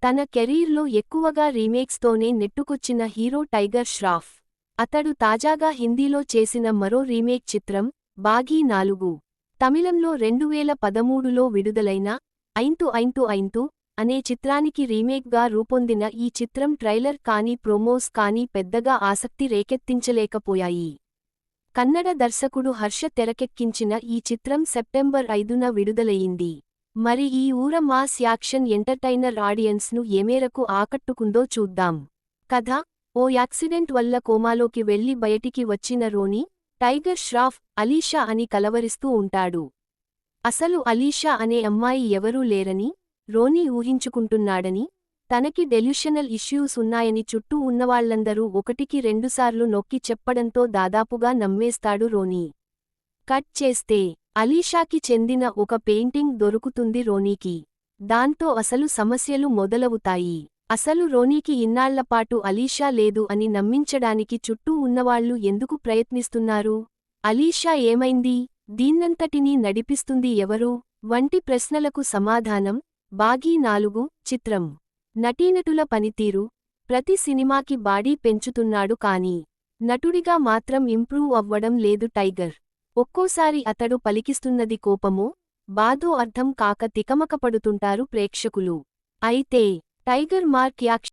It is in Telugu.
తన కెరీర్లో ఎక్కువగా రీమేక్స్తోనే నెట్టుకొచ్చిన హీరో టైగర్ ష్రాఫ్. అతడు తాజాగా హిందీలో చేసిన మరో రీమేక్ చిత్రం, బాఘీ 4, తమిళంలో 2013లో విడుదలైన ఐంతు ఐంతు ఐంతు అనే చిత్రానికి రీమేక్గా రూపొందిన ఈ చిత్రం ట్రైలర్ కానీ ప్రోమోస్ కానీ పెద్దగా ఆసక్తి రేకెత్తించలేకపోయాయి. కన్నడ దర్శకుడు హర్ష తెరకెక్కించిన ఈ చిత్రం సెప్టెంబర్ 5న విడుదలయ్యింది. మరి ఈ ఊర మాస్ యాక్షన్ ఎంటర్టైనర్ ఆడియన్స్ను ఏమేరకు ఆకట్టుకుందో చూద్దాం. కథ: ఓ యాక్సిడెంట్ వల్ల కోమాలోకి వెళ్లి బయటికి వచ్చిన రోనీ, టైగర్ ష్రాఫ్, అలీషా అని కలవరిస్తూ ఉంటాడు. అసలు అలీషా అనే అమ్మాయి ఎవరూ లేరని రోనీ ఊహించుకుంటున్నాడని, తనకి డెల్యూషనల్ ఇష్యూస్ ఉన్నాయని చుట్టూ ఉన్నవాళ్లందరూ ఒకటికి రెండుసార్లు నొక్కి చెప్పడంతో దాదాపుగా నమ్మేస్తాడు రోనీ. కట్ చేస్తే అలీషాకి చెందిన ఒక పెయింటింగ్ దొరుకుతుంది రోనీకి. దాంతో అసలు సమస్యలు మొదలవుతాయి. అసలు రోనీకి ఇన్నాళ్లపాటు అలీషా లేదు అని నమ్మించడానికి చుట్టూ ఉన్నవాళ్లు ఎందుకు ప్రయత్నిస్తున్నారు? అలీషా ఏమైంది? దీన్నంతటినీ నడిపిస్తుంది ఎవరు? వంటి ప్రశ్నలకు సమాధానం బాఘీ 4 చిత్రం. నటీనటుల పనితీరు: ప్రతి సినిమాకి బాడీ పెంచుతున్నాడు కానీ నటుడిగా మాత్రం ఇంప్రూవ్ అవ్వడం లేదు టైగర్. ఒక్కోసారి అతడు పలికిస్తున్నది కోపమో, బాధో అర్థం కాక తికమకపడుతుంటారు ప్రేక్షకులు. అయితే టైగర్ మార్క్ యాక్షన్